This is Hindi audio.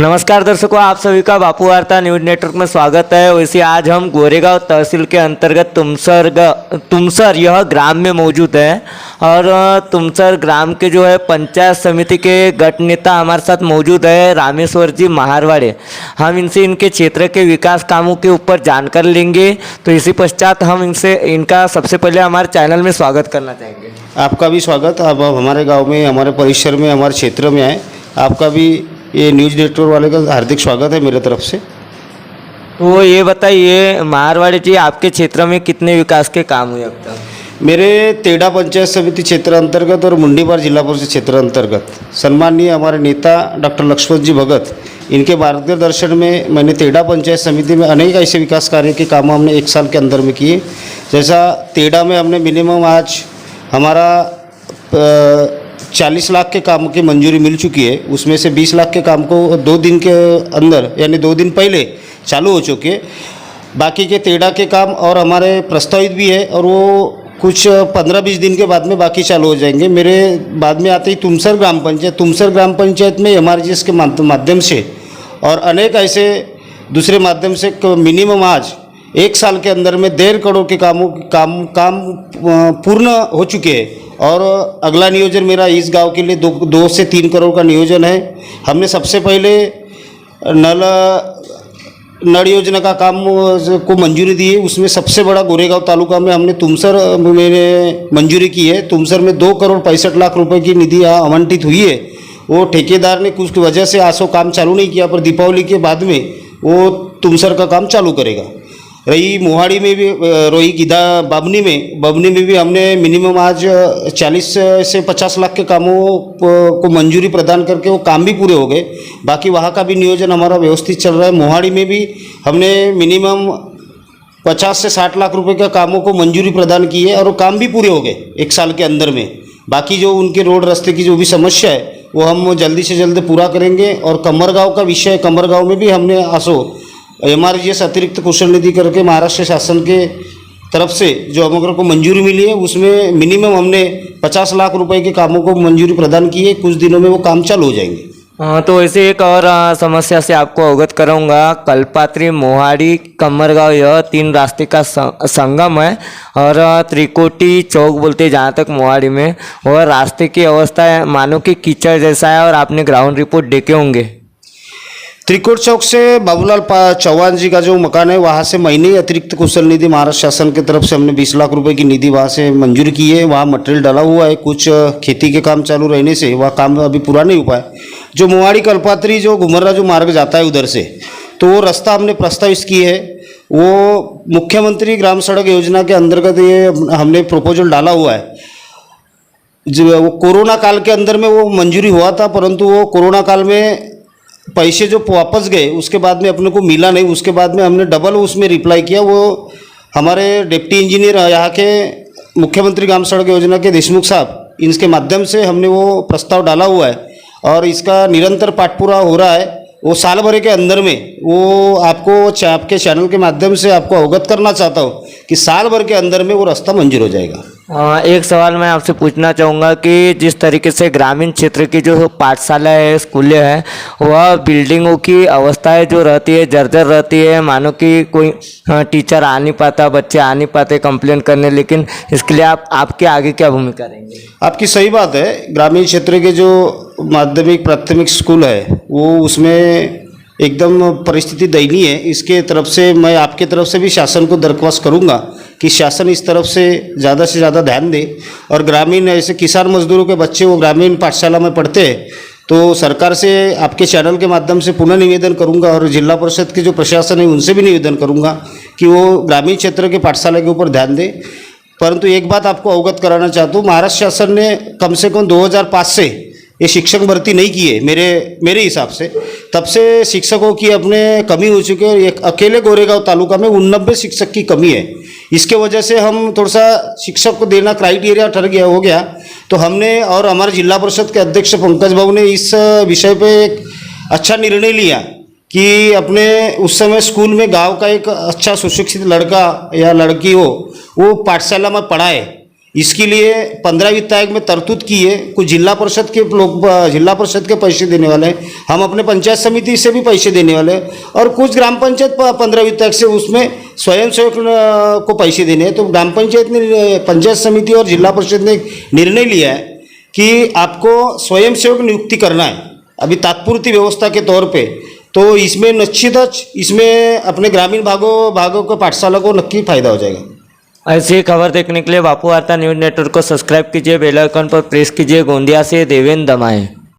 नमस्कार दर्शकों, आप सभी का बापू वार्ता न्यूज नेटवर्क में स्वागत है। वैसे आज हम गोरेगांव तहसील के अंतर्गत तुमसर यह ग्राम में मौजूद है और तुमसर ग्राम के जो है पंचायत समिति के गट नेता हमारे साथ मौजूद है, रामेश्वर जी महारवाड़े। हम इनसे इनके क्षेत्र के विकास कामों के ऊपर जानकारी लेंगे। तो इसी पश्चात हम इनका सबसे पहले हमारे चैनल में स्वागत करना चाहेंगे। आपका भी स्वागत। आप हमारे गांव में, हमारे परिसर में, हमारे क्षेत्र में आए। आपका भी ये न्यूज़ नेटवर्क वाले का हार्दिक स्वागत है मेरे तरफ से। तो ये बताइए महारवाड़े जी, आपके क्षेत्र में कितने विकास के काम हुए अब तक? मेरे तेड़ा पंचायत समिति क्षेत्र अंतर्गत और मुंडीपार जिला परिषद क्षेत्र अंतर्गत सम्माननीय हमारे नेता डॉक्टर लक्ष्मण जी भगत, इनके मार्गदर्शन में मैंने तेड़ा पंचायत समिति में अनेक ऐसे विकास कार्य के काम हमने 1 साल के अंदर में किए। जैसा तेड़ा में हमने मिनिमम आज हमारा 40 लाख के काम की मंजूरी मिल चुकी है। उसमें से 20 लाख के काम को 2 दिन के अंदर यानी 2 दिन पहले चालू हो चुके। बाकी के तेड़ा के काम और हमारे प्रस्तावित भी है और वो कुछ 15-20 दिन के बाद में बाकी चालू हो जाएंगे। मेरे बाद में आते ही तुमसर ग्राम पंचायत में MRGS के माध्यम से और अनेक ऐसे दूसरे माध्यम से मिनिमम आज 1 साल के अंदर में 1.5 करोड़ के काम पूर्ण हो चुके हैं। और अगला नियोजन मेरा इस गांव के लिए 2 से 3 करोड़ का नियोजन है। हमने सबसे पहले नल योजना का काम को मंजूरी दी है। उसमें सबसे बड़ा गोरेगांव तालुका में हमने तुमसर में मंजूरी की है। तुमसर में 2 करोड़ 65 लाख रुपए की निधि आवंटित हुई है। वो ठेकेदार ने कुछ वजह से आसो काम चालू नहीं किया, पर दीपावली के बाद में वो तुमसर का काम चालू करेगा। रही मोहाड़ी में भी, रोही गिदा बबनी में भी हमने मिनिमम आज 40 से 50 लाख के कामों को मंजूरी प्रदान करके वो काम भी पूरे हो गए। बाकी वहाँ का भी नियोजन हमारा व्यवस्थित चल रहा है। मोहाड़ी में भी हमने मिनिमम 50 से 60 लाख रुपए के कामों को मंजूरी प्रदान की है और वो काम भी पूरे हो गए 1 साल के अंदर में। बाकी जो उनके रोड रास्ते की जो भी समस्या है वो हम जल्दी से जल्द पूरा करेंगे। और कमरगांव का विषय, कमरगांव में भी हमने MRGS अतिरिक्त कुशल निधि करके महाराष्ट्र शासन के तरफ से जो हम को मंजूरी मिली है, उसमें मिनिमम हमने 50 लाख रुपए के कामों को मंजूरी प्रदान की है। कुछ दिनों में वो काम चालू हो जाएंगे। तो ऐसे एक और समस्या से आपको अवगत कराऊंगा। कल्पात्री, मोहाड़ी, कमरगांव यह 3 रास्ते का संगम है और त्रिकोटी चौक बोलते हैं जहाँ तक मोहाड़ी में। और रास्ते की अवस्था है मानो कि कीचड़ जैसा है और आपने ग्राउंड रिपोर्ट देखे होंगे। त्रिकोट चौक से बाबूलाल चौहान जी का जो मकान है, वहाँ से महीने ही अतिरिक्त कुशल निधि महाराष्ट्र शासन की तरफ से हमने 20 लाख रुपए की निधि वहाँ से मंजूर की है। वहाँ मटेरियल डाला हुआ है। कुछ खेती के काम चालू रहने से वह काम अभी पूरा नहीं हो पाया। जो मोहाड़ी कल्पात्री जो घुमर्रा जो मार्ग जाता है उधर से, तो वो रास्ता हमने प्रस्तावित की है। वो मुख्यमंत्री ग्राम सड़क योजना के अंतर्गत ये हमने प्रपोजल डाला हुआ है। जो वो कोरोना काल के अंदर में वो मंजूरी हुआ था, परंतु वो कोरोना काल में पैसे जो वापस गए उसके बाद में अपने को मिला नहीं। उसके बाद में हमने डबल उसमें रिप्लाई किया। वो हमारे डिप्टी इंजीनियर यहाँ के मुख्यमंत्री ग्राम सड़क योजना के देशमुख साहब, इनके माध्यम से हमने वो प्रस्ताव डाला हुआ है और इसका निरंतर पाठपूरा हो रहा है। वो साल भर के अंदर में वो आपके चैनल के माध्यम से आपको अवगत करना चाहता हूँ कि साल भर के अंदर में वो रास्ता मंजूर हो जाएगा। एक सवाल मैं आपसे पूछना चाहूँगा कि जिस तरीके से ग्रामीण क्षेत्र की जो पाठशाला है, स्कूलें हैं, वह बिल्डिंगों की अवस्थाएं जो रहती है जर्जर रहती है। मानो कि कोई टीचर आ नहीं पाता, बच्चे आ नहीं पाते कंप्लेंट करने। लेकिन इसके लिए आपके आगे क्या भूमिका रहेंगे? आपकी सही बात है। ग्रामीण क्षेत्र के जो माध्यमिक प्राथमिक स्कूल है वो उसमें एकदम परिस्थिति दयनीय है। इसके तरफ से मैं आपके तरफ से भी शासन को दरख्वास्त करूंगा कि शासन इस तरफ से ज़्यादा ध्यान दे। और ग्रामीण ऐसे किसान मजदूरों के बच्चे वो ग्रामीण पाठशाला में पढ़ते हैं, तो सरकार से आपके चैनल के माध्यम से पुनः निवेदन करूंगा और जिला परिषद के जो प्रशासन है उनसे भी निवेदन करूंगा कि वो ग्रामीण क्षेत्र के पाठशाला के ऊपर ध्यान दें। परंतु एक बात आपको अवगत कराना चाहता हूँ, महाराष्ट्र शासन ने कम से कम 2005 से ये शिक्षक भर्ती नहीं की है। मेरे हिसाब से तब से शिक्षकों की अपने कमी हो चुकी है। एक अकेले गोरेगांव तालुका में 89 शिक्षक की कमी है। इसके वजह से हम थोड़ा सा शिक्षक को देना क्राइटेरिया हो गया। तो हमने और हमारे जिला परिषद के अध्यक्ष पंकज बाबू ने इस विषय पे एक अच्छा निर्णय लिया कि अपने उस समय स्कूल में गांव का एक अच्छा सुशिक्षित लड़का या लड़की हो वो पाठशाला में पढ़ाए। इसके लिए 15 वित्त आयोग में तरतूद की है। कुछ जिला परिषद के लोग जिला परिषद के पैसे देने वाले हैं, हम अपने पंचायत समिति से भी पैसे देने वाले हैं, और कुछ ग्राम पंचायत 15 वित्त आयोग से उसमें स्वयं सेवक को पैसे देने हैं। तो ग्राम पंचायत ने, पंचायत समिति और जिला परिषद ने एक निर्णय लिया है कि आपको स्वयं सेवक नियुक्ति करना है अभी तात्पुरती व्यवस्था के तौर पे। तो इसमें निश्चितच इसमें अपने ग्रामीण भागों को पाठशाला को नक्की फायदा हो जाएगा। ऐसी ही खबर देखने के लिए बापू वार्ता न्यूज़ नेटवर्क को सब्सक्राइब कीजिए, बेल आइकन पर प्रेस कीजिए। गोंदिया से देवेंद्र दमाए।